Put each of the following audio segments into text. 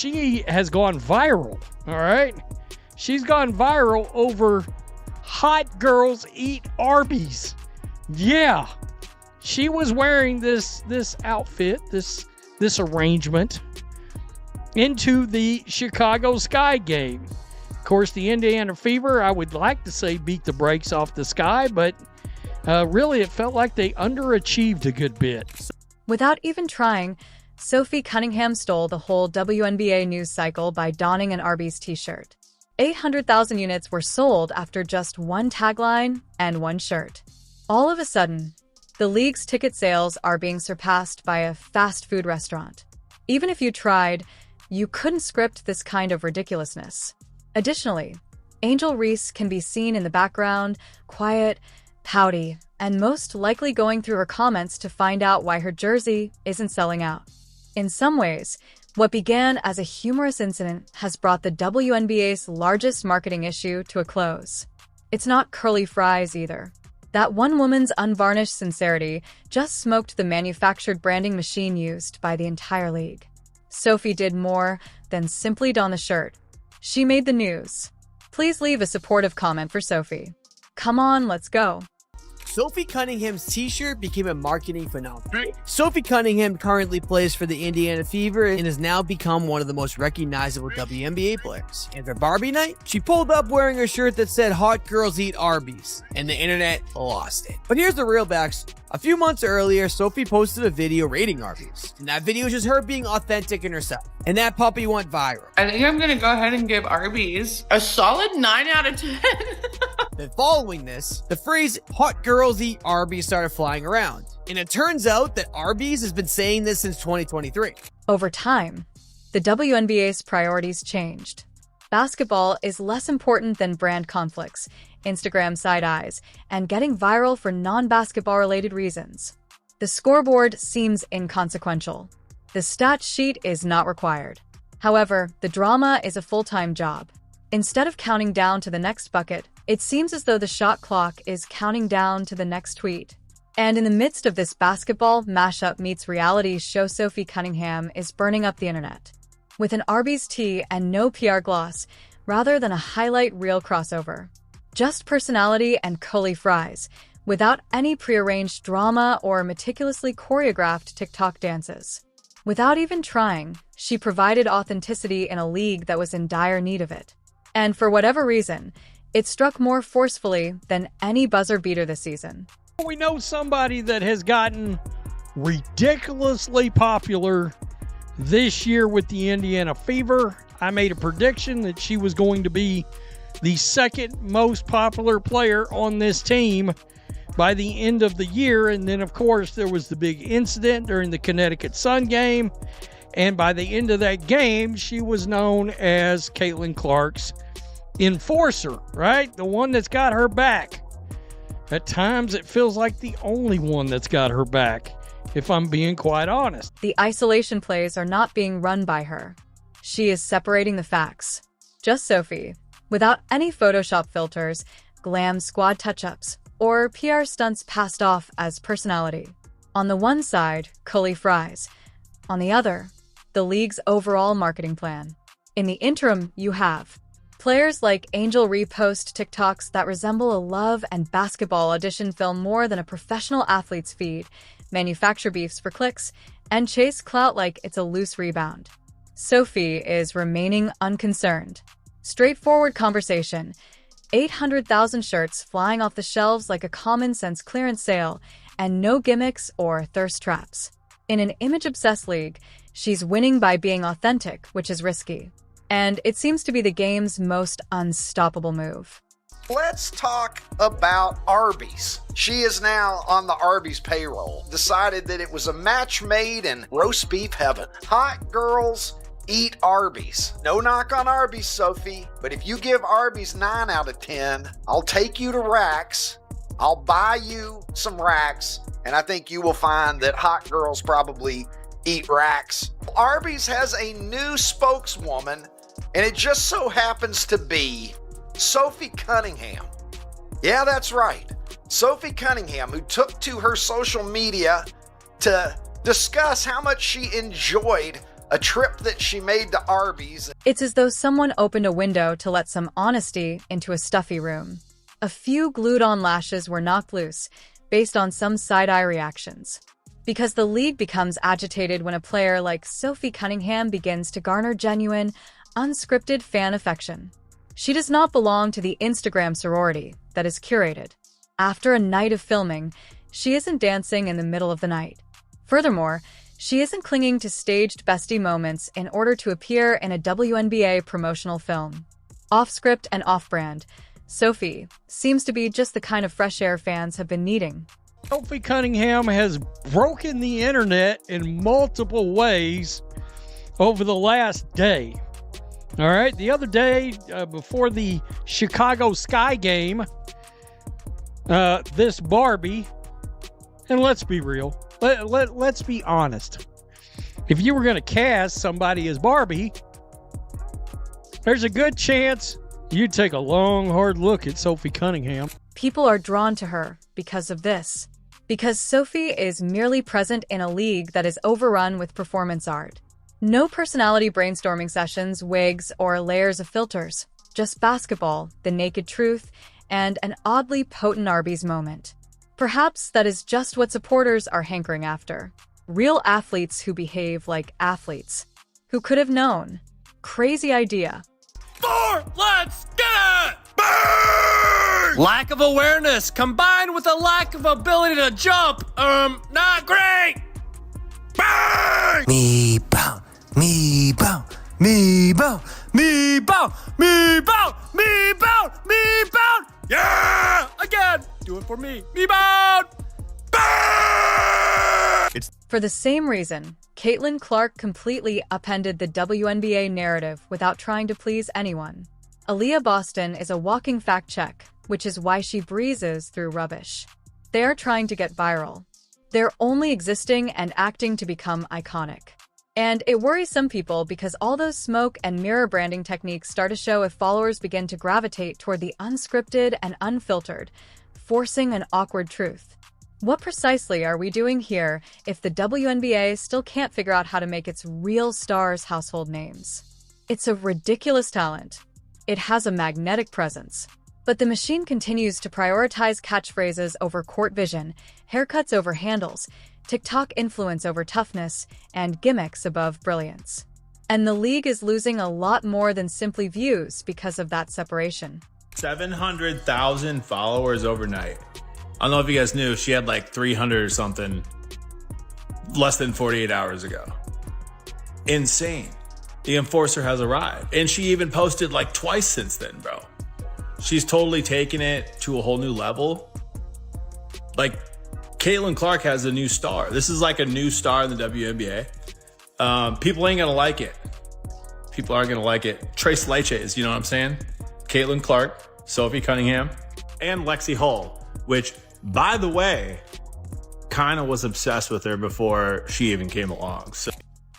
she has gone viral, all right? She's gone viral over hot girls eat Arby's. Yeah. She was wearing this outfit, this arrangement into the Chicago Sky game. Of course, the Indiana Fever, I would like to say, beat the brakes off the Sky, but really it felt like they underachieved a good bit. Without even trying, Sophie Cunningham stole the whole WNBA news cycle by donning an Arby's t-shirt. 800,000 units were sold after just one tagline and one shirt. All of a sudden, the league's ticket sales are being surpassed by a fast food restaurant. Even if you tried, you couldn't script this kind of ridiculousness. Additionally, Angel Reese can be seen in the background, quiet, pouty, and most likely going through her comments to find out why her jersey isn't selling out. In some ways, what began as a humorous incident has brought the WNBA's largest marketing issue to a close. It's not curly fries either. That one woman's unvarnished sincerity just smoked the manufactured branding machine used by the entire league. Sophie did more than simply don the shirt. She made the news. Please leave a supportive comment for Sophie. Come on, let's go. Sophie Cunningham's t-shirt became a marketing phenomenon. Sophie Cunningham currently plays for the Indiana Fever and has now become one of the most recognizable WNBA players. And for Barbie night, she pulled up wearing a shirt that said "Hot Girls Eat Arby's," and the internet lost it. But here's the real backstory. A few months earlier, Sophie posted a video rating Arby's, and that video is just her being authentic in herself. And that puppy went viral. I think I'm gonna go ahead and give Arby's a solid 9 out of 10. Then following this, the phrase "Hot Girls Eat Arby's" started flying around. And it turns out that Arby's has been saying this since 2023. Over time, the WNBA's priorities changed. Basketball is less important than brand conflicts, Instagram side eyes, and getting viral for non-basketball related reasons. The scoreboard seems inconsequential. The stat sheet is not required. However, the drama is a full-time job. Instead of counting down to the next bucket, it seems as though the shot clock is counting down to the next tweet. And in the midst of this basketball mashup meets reality show, Sophie Cunningham is burning up the internet. With an Arby's tee and no PR gloss, rather than a highlight reel crossover. Just personality and curly fries, without any prearranged drama or meticulously choreographed TikTok dances. Without even trying, she provided authenticity in a league that was in dire need of it. And for whatever reason, it struck more forcefully than any buzzer beater this season. We know somebody that has gotten ridiculously popular this year with the Indiana Fever. I made a prediction that she was going to be the second most popular player on this team by the end of the year. And then, of course, there was the big incident during the Connecticut Sun game. And by the end of that game, she was known as Caitlin Clark's enforcer, right? The one that's got her back. At times, it feels like the only one that's got her back, if I'm being quite honest. The isolation plays are not being run by her. She is separating the facts. Just Sophie, without any Photoshop filters, glam squad touch-ups, or PR stunts passed off as personality. On the one side, curly fries. On the other, the league's overall marketing plan. In the interim, you have players like Angel repost TikToks that resemble a love and basketball audition film more than a professional athlete's feed, manufacture beefs for clicks, and chase clout like it's a loose rebound. Sophie is remaining unconcerned. Straightforward conversation. 800,000 shirts flying off the shelves like a common-sense clearance sale, and no gimmicks or thirst traps. In an image-obsessed league, she's winning by being authentic, which is risky. And it seems to be the game's most unstoppable move. Let's talk about Arby's. She is now on the Arby's payroll. Decided that it was a match made in roast beef heaven. Hot girls eat Arby's. No knock on Arby's, Sophie, but if you give Arby's 9 out of 10, I'll take you to Racks. I'll buy you some Racks, and I think you will find that hot girls probably eat Racks. Arby's has a new spokeswoman, and it just so happens to be Sophie Cunningham. Yeah, that's right. Sophie Cunningham, who took to her social media to discuss how much she enjoyed a trip that she made to Arby's. It's as though someone opened a window to let some honesty into a stuffy room. A few glued-on lashes were knocked loose, based on some side-eye reactions. Because the league becomes agitated when a player like Sophie Cunningham begins to garner genuine, unscripted fan affection. She does not belong to the Instagram sorority that is curated. After a night of filming, she isn't dancing in the middle of the night. Furthermore, she isn't clinging to staged bestie moments in order to appear in a WNBA promotional film. Off-script and off-brand, Sophie seems to be just the kind of fresh air fans have been needing. Sophie Cunningham has broken the internet in multiple ways over the last day. All right, the other day, before the Chicago Sky game, this Barbie, and let's be real, let's be honest. If you were going to cast somebody as Barbie, there's a good chance you'd take a long, hard look at Sophie Cunningham. People are drawn to her because of this. Because Sophie is merely present in a league that is overrun with performance art. No personality brainstorming sessions, wigs, or layers of filters. Just basketball, the naked truth, and an oddly potent Arby's moment. Perhaps that is just what supporters are hankering after. Real athletes who behave like athletes. Who could have known? Crazy idea. Let's get it! Burn! Lack of awareness combined with a lack of ability to jump. Not great! Burn! Me bow, me bow, me bow, me bow, me bow, me bow, me bow. Yeah! Again! Do it for me. Me bound! Burn! For the same reason, Caitlin Clark completely upended the WNBA narrative without trying to please anyone. Aaliyah Boston is a walking fact check, which is why she breezes through rubbish. They are trying to get viral. They're only existing and acting to become iconic. And it worries some people because all those smoke and mirror branding techniques start to show if followers begin to gravitate toward the unscripted and unfiltered, forcing an awkward truth. What precisely are we doing here if the WNBA still can't figure out how to make its real stars household names? It's a ridiculous talent. It has a magnetic presence. But the machine continues to prioritize catchphrases over court vision, haircuts over handles, TikTok influence over toughness, and gimmicks above brilliance. And the league is losing a lot more than simply views because of that separation. 700,000 followers overnight. I don't know if you guys knew, she had like 300 or something less than 48 hours ago. Insane. The enforcer has arrived. And she even posted like twice since then, bro. She's totally taken it to a whole new level. Like, Caitlin Clark has a new star. This is like a new star in the WNBA. People ain't gonna like it. People aren't gonna like it. Trace Leches, you know what I'm saying? Caitlin Clark, Sophie Cunningham, and Lexi Hull, which, by the way, kind of was obsessed with her before she even came along. So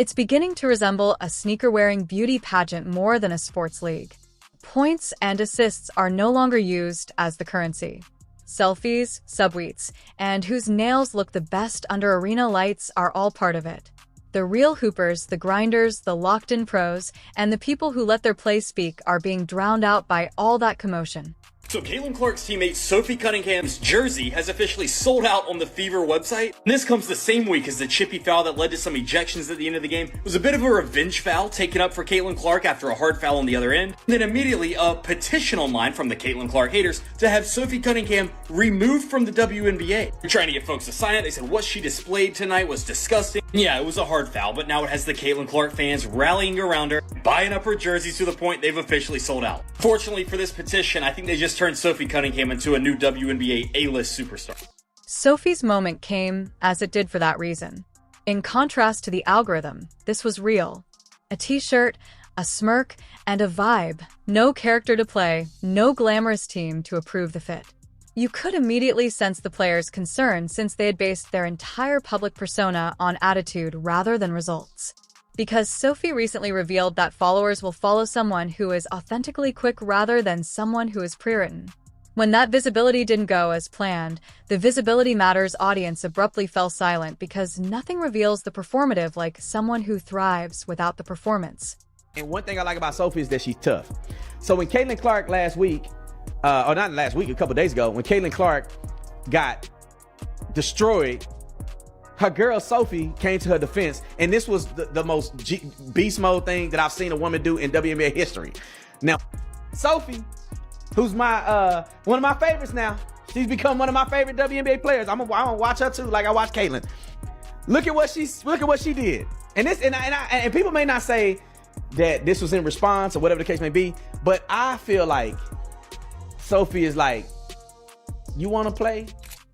It's beginning to resemble a sneaker-wearing beauty pageant more than a sports league. Points and assists are no longer used as the currency. Selfies, subweets, and whose nails look the best under arena lights are all part of it. The real hoopers, the grinders, the locked-in pros, and the people who let their play speak are being drowned out by all that commotion. So Caitlin Clark's teammate Sophie Cunningham's jersey has officially sold out on the Fever website. And this comes the same week as the chippy foul that led to some ejections at the end of the game. It was a bit of a revenge foul taken up for Caitlin Clark after a hard foul on the other end. And then immediately a petition online from the Caitlin Clark haters to have Sophie Cunningham removed from the WNBA. They're trying to get folks to sign it. They said what she displayed tonight was disgusting. And yeah, it was a hard foul, but now it has the Caitlin Clark fans rallying around her, buying up her jerseys to the point they've officially sold out. Fortunately for this petition, I think they just turned Sophie Cunningham into a new WNBA A-list superstar. Sophie's moment came as it did for that reason. In contrast to the algorithm, this was real. A t-shirt, a smirk, and a vibe. No character to play, no glamorous team to approve the fit. You could immediately sense the players' concern since they had based their entire public persona on attitude rather than results. Because Sophie recently revealed that followers will follow someone who is authentically quick rather than someone who is pre-written. When that visibility didn't go as planned, the Visibility Matters audience abruptly fell silent because nothing reveals the performative like someone who thrives without the performance. And one thing I like about Sophie is that she's tough. So when Caitlin Clark last week, or not last week, a couple days ago, when Caitlin Clark got destroyed, her girl Sophie came to her defense, and this was the most beast mode thing that I've seen a woman do in WNBA history. Now, Sophie, who's my one of my favorites now, she's become one of my favorite WNBA players. I'm gonna watch her too, like I watch Caitlin. Look at what she did, and people may not say that this was in response or whatever the case may be, but I feel like Sophie is like, you want to play?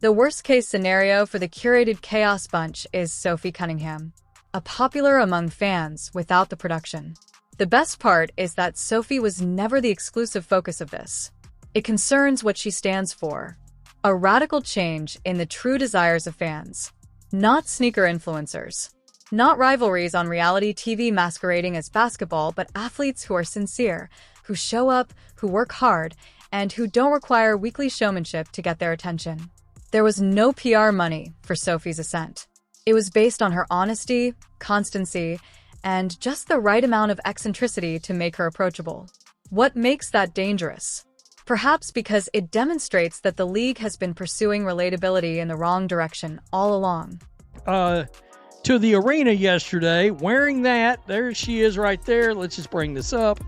The worst-case scenario for the curated chaos bunch is Sophie Cunningham, a popular among fans without the production. The best part is that Sophie was never the exclusive focus of this. It concerns what she stands for, a radical change in the true desires of fans, not sneaker influencers, not rivalries on reality TV masquerading as basketball, but athletes who are sincere, who show up, who work hard, and who don't require weekly showmanship to get their attention. There was no PR money for Sophie's ascent. It was based on her honesty, constancy, and just the right amount of eccentricity to make her approachable. What makes that dangerous? Perhaps because it demonstrates that the league has been pursuing relatability in the wrong direction all along. To the arena yesterday, wearing that, there she is right there. Let's just bring this up.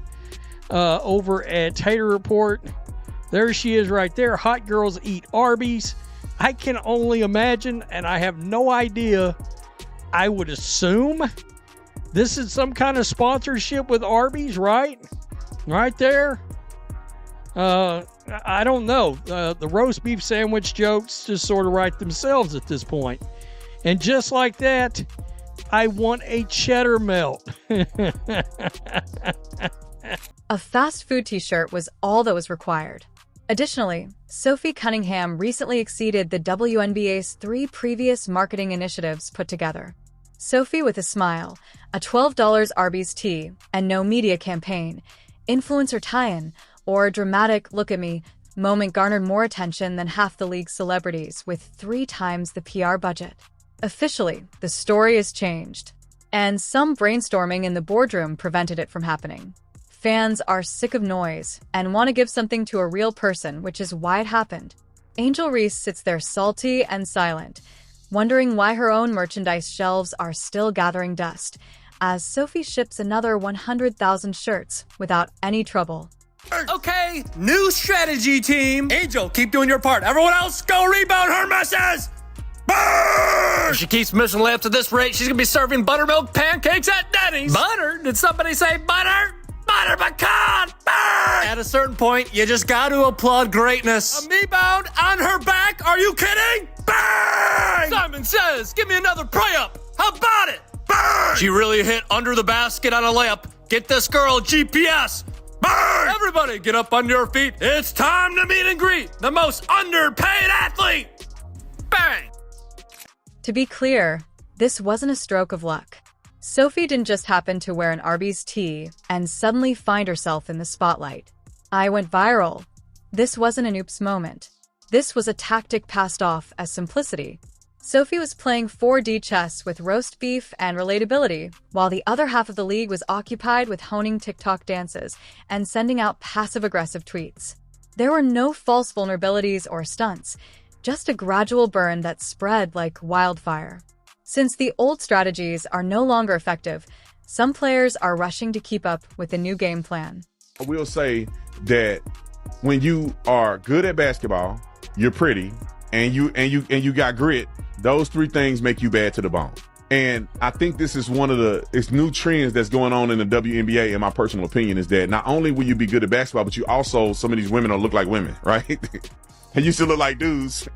Over at Tater Report, there she is right there. Hot girls eat Arby's. I can only imagine, and I have no idea. I would assume this is some kind of sponsorship with Arby's, right? Right there. I don't know. The roast beef sandwich jokes just sort of write themselves at this point. And just like that, I want a cheddar melt. A fast food t-shirt was all that was required. Additionally, Sophie Cunningham recently exceeded the WNBA's 3 previous marketing initiatives put together. Sophie with a smile, a $12 Arby's tee, and no media campaign, influencer tie-in, or a dramatic look at me moment garnered more attention than half the league's celebrities with 3 times the PR budget. Officially, the story is changed, and some brainstorming in the boardroom prevented it from happening. Fans are sick of noise and want to give something to a real person, which is why it happened. Angel Reese sits there salty and silent, wondering why her own merchandise shelves are still gathering dust, as Sophie ships another 100,000 shirts without any trouble. Okay, new strategy, team. Angel, keep doing your part. Everyone else, go rebound her misses. Burn! If she keeps missing layups at this rate, she's gonna be serving buttermilk pancakes at Denny's. Butter? Did somebody say butter? Butter pecan! Burn! At a certain point, you just got to applaud greatness. A me-bound on her back? Are you kidding? Bang! Simon says, give me another pray-up. How about it? Bang! She really hit under the basket on a layup. Get this girl GPS. Bang! Everybody get up on your feet. It's time to meet and greet the most underpaid athlete. Bang! To be clear, this wasn't a stroke of luck. Sophie didn't just happen to wear an Arby's tee and suddenly find herself in the spotlight. I went viral. This wasn't an oops moment. This was a tactic passed off as simplicity. Sophie was playing 4D chess with roast beef and relatability, while the other half of the league was occupied with honing TikTok dances and sending out passive-aggressive tweets. There were no false vulnerabilities or stunts, just a gradual burn that spread like wildfire. Since the old strategies are no longer effective, some players are rushing to keep up with the new game plan. I will say that when you are good at basketball, you're pretty, and you got grit, those 3 things make you bad to the bone. And I think this is one of it's new trends that's going on in the WNBA, in my personal opinion, is that not only will you be good at basketball, but you also, some of these women will look like women, right? They used to look like dudes.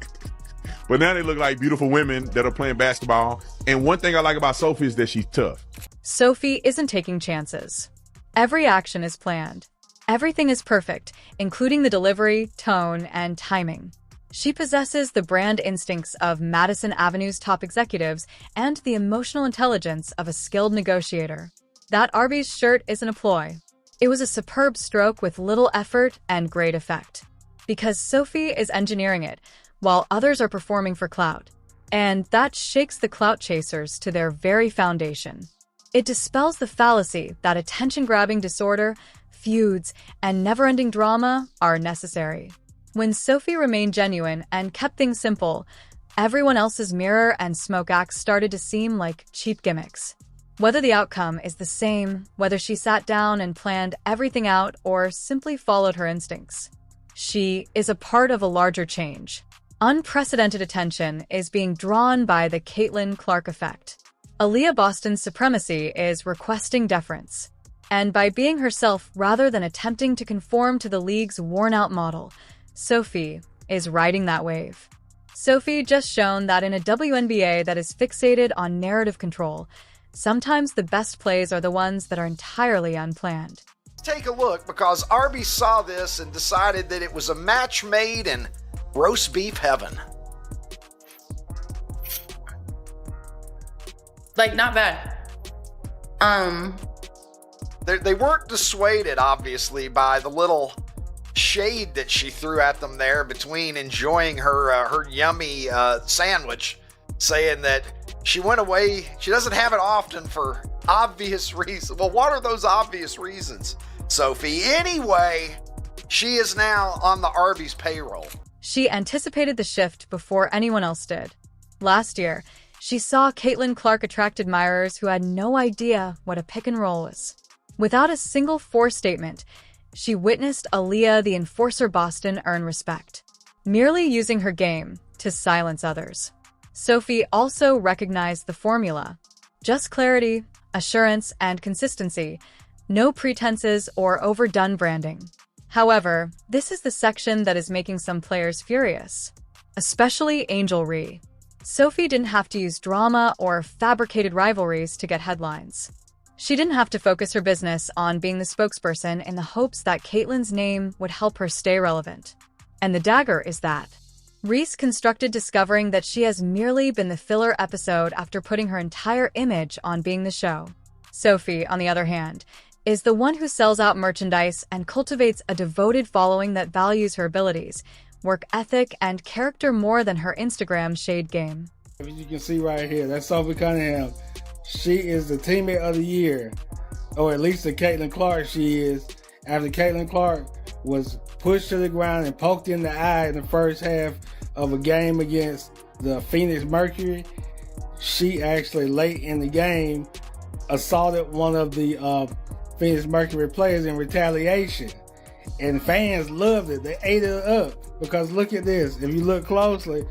But now they look like beautiful women that are playing basketball. And one thing I like about Sophie is that she's tough. Sophie isn't taking chances. Every action is planned. Everything is perfect, including the delivery, tone, and timing. She possesses the brand instincts of Madison Avenue's top executives and the emotional intelligence of a skilled negotiator. That Arby's shirt isn't a ploy. It was a superb stroke with little effort and great effect. because Sophie is engineering it, while others are performing for clout. And that shakes the clout chasers to their very foundation. It dispels the fallacy that attention-grabbing disorder, feuds, and never-ending drama are necessary. When Sophie remained genuine and kept things simple, everyone else's mirror and smoke acts started to seem like cheap gimmicks. Whether the outcome is the same, whether she sat down and planned everything out or simply followed her instincts, she is a part of a larger change. Unprecedented attention is being drawn by the Caitlin Clark effect. Aaliyah Boston's supremacy is requesting deference. And by being herself rather than attempting to conform to the league's worn-out model, Sophie is riding that wave. Sophie just shown that in a WNBA that is fixated on narrative control, sometimes the best plays are the ones that are entirely unplanned. Take a look, because Arby saw this and decided that it was a match made in roast beef heaven. Like, not bad. They weren't dissuaded, obviously, by the little shade that she threw at them there between enjoying her yummy sandwich, saying that she went away. She doesn't have it often for obvious reasons. Well, what are those obvious reasons, Sophie? Anyway, she is now on the Arby's payroll. She anticipated the shift before anyone else did. Last year, she saw Caitlin Clark attract admirers who had no idea what a pick and roll was. Without a single force statement, she witnessed Aaliyah the Enforcer Boston earn respect, merely using her game to silence others. Sophie also recognized the formula: just clarity, assurance, and consistency, no pretenses or overdone branding. However, this is the section that is making some players furious, especially Angel Ree. Sophie didn't have to use drama or fabricated rivalries to get headlines. She didn't have to focus her business on being the spokesperson in the hopes that Caitlin's name would help her stay relevant. And the dagger is that Reese constructed discovering that she has merely been the filler episode after putting her entire image on being the show. Sophie, on the other hand, is the one who sells out merchandise and cultivates a devoted following that values her abilities, work ethic, and character more than her Instagram shade game. As you can see right here, that's Sophie Cunningham. She is the teammate of the year, or at least the Caitlin Clark she is. After Caitlin Clark was pushed to the ground and poked in the eye in the first half of a game against the Phoenix Mercury, she actually late in the game assaulted one of the Phoenix Mercury players in retaliation. And fans loved it. They ate it up, because look at this. If you look closely,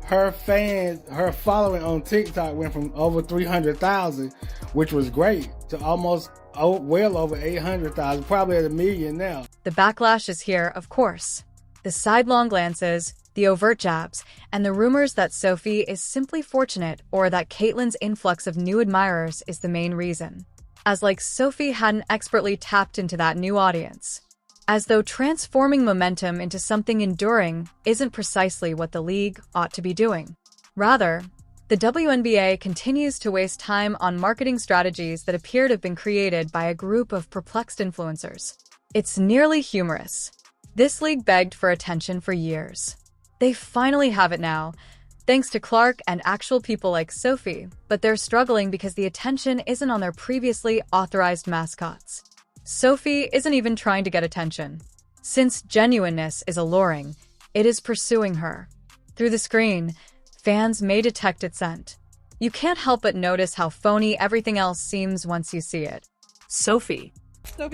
her following on TikTok went from over 300,000, which was great, to almost well over 800,000, probably at 1 million now. The backlash is here, of course. The sidelong glances, the overt jabs, and the rumors that Sophie is simply fortunate or that Caitlin's influx of new admirers is the main reason. As like Sophie hadn't expertly tapped into that new audience. As though transforming momentum into something enduring isn't precisely what the league ought to be doing. Rather, the WNBA continues to waste time on marketing strategies that appear to have been created by a group of perplexed influencers. It's nearly humorous. This league begged for attention for years. They finally have it now, thanks to Clark and actual people like Sophie, but they're struggling because the attention isn't on their previously authorized mascots. Sophie isn't even trying to get attention. Since genuineness is alluring, it is pursuing her. Through the screen, fans may detect its scent. You can't help but notice how phony everything else seems once you see it. Sophie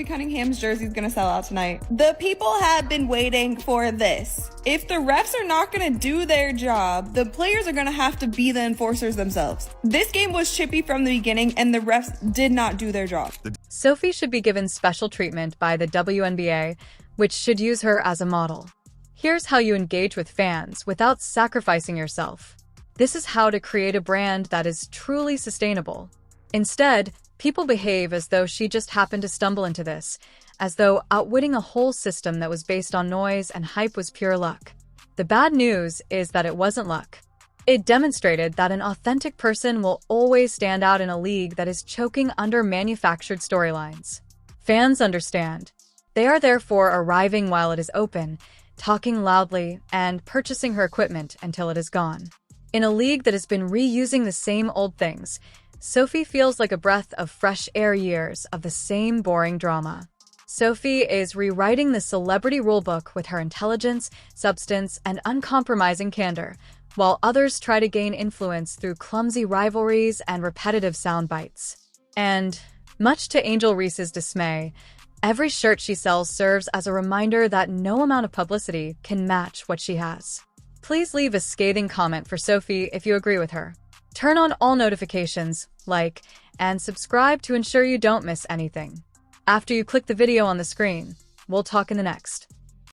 Cunningham's jersey is going to sell out tonight. The people have been waiting for this. If the refs are not going to do their job, the players are going to have to be the enforcers themselves. This game was chippy from the beginning, and the refs did not do their job. Sophie should be given special treatment by the WNBA, which should use her as a model. Here's how you engage with fans without sacrificing yourself. This is how to create a brand that is truly sustainable. Instead, people behave as though she just happened to stumble into this, as though outwitting a whole system that was based on noise and hype was pure luck. The bad news is that it wasn't luck. It demonstrated that an authentic person will always stand out in a league that is choking under manufactured storylines. Fans understand. They are therefore arriving while it is open, talking loudly, and purchasing her equipment until it is gone. In a league that has been reusing the same old things, Sophie feels like a breath of fresh air years of the same boring drama. Sophie is rewriting the celebrity rulebook with her intelligence, substance, and uncompromising candor, while others try to gain influence through clumsy rivalries and repetitive sound bites. And, much to Angel Reese's dismay, every shirt she sells serves as a reminder that no amount of publicity can match what she has. Please leave a scathing comment for Sophie if you agree with her. Turn on all notifications, like, and subscribe to ensure you don't miss anything. After you click the video on the screen, we'll talk in the next.